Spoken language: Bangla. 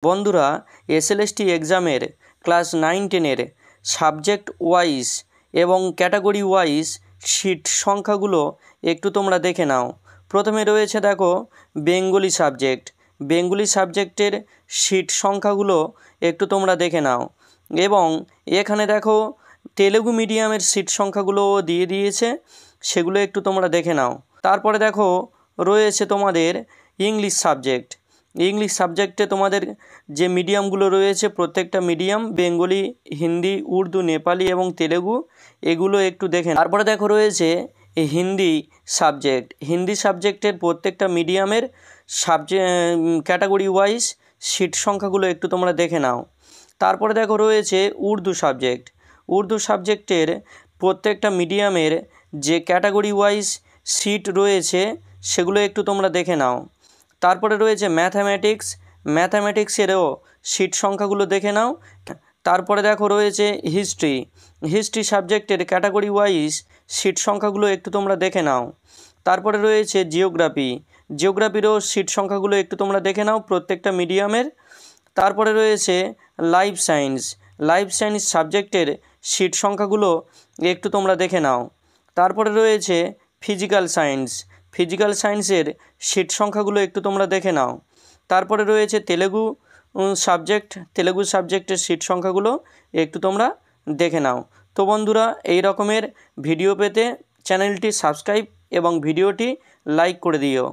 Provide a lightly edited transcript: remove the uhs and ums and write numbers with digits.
বন্ধুরা, এসএলএসটি এক্সামের ক্লাস 9-10-এর সাবজেক্ট ওয়াইজ এবং ক্যাটাগরি ওয়াইজ সিট সংখ্যাগুলো একটু তোমরা দেখে নাও। প্রথমে রয়েছে দেখো বেঙ্গলি সাবজেক্ট। বেঙ্গলি সাবজেক্টের সিট সংখ্যাগুলো একটু তোমরা দেখে নাও। এবং এখানে দেখো তেলেগু মিডিয়ামের সিট সংখ্যাগুলো দিয়ে দিয়েছে, সেগুলো একটু তোমরা দেখে নাও। তারপরে দেখো রয়েছে তোমাদের ইংলিশ সাবজেক্ট। ইংলিশ সাবজেক্টে তোমাদের যে মিডিয়ামগুলো রয়েছে, প্রত্যেকটা মিডিয়াম বেঙ্গলি, হিন্দি, উর্দু, নেপালি এবং তেলেগু, এগুলো একটু দেখে। তারপরে দেখো রয়েছে হিন্দি সাবজেক্ট। হিন্দি সাবজেক্টের প্রত্যেকটা মিডিয়ামের ক্যাটাগরি ওয়াইজ সিট সংখ্যাগুলো একটু তোমরা দেখে নাও। তারপরে দেখো রয়েছে উর্দু সাবজেক্ট। উর্দু সাবজেক্টের প্রত্যেকটা মিডিয়ামের যে ক্যাটাগরি ওয়াইজ সিট রয়েছে সেগুলো একটু তোমরা দেখে নাও। তারপরে রয়েছে ম্যাথামেটিক্স। ম্যাথামেটিক্সেরও সিট সংখ্যাগুলো দেখে নাও। তারপরে দেখো রয়েছে হিস্ট্রি। হিস্ট্রি সাবজেক্টের ক্যাটাগরি ওয়াইজ সিট সংখ্যাগুলো একটু তোমরা দেখে নাও। তারপরে রয়েছে জিওগ্রাফি। জিওগ্রাফিরও সিট সংখ্যাগুলো একটু তোমরা দেখে নাও প্রত্যেকটা মিডিয়ামের। তারপরে রয়েছে লাইফ সায়েন্স। লাইফ সায়েন্স সাবজেক্টের সিট সংখ্যাগুলো একটু তোমরা দেখে নাও। তারপরে রয়েছে ফিজিক্যাল সায়েন্স। ফিজিক্যাল সায়েন্সের সিট সংখ্যাগুলো একটু তোমরা দেখে নাও। তারপরে রয়েছে তেলেগু সাবজেক্ট। তেলেগু সাবজেক্টের সিট সংখ্যাগুলো একটু তোমরা দেখে নাও। তো বন্ধুরা, এই রকমের ভিডিও পেতে চ্যানেলটি সাবস্ক্রাইব এবং ভিডিওটি লাইক করে দিও।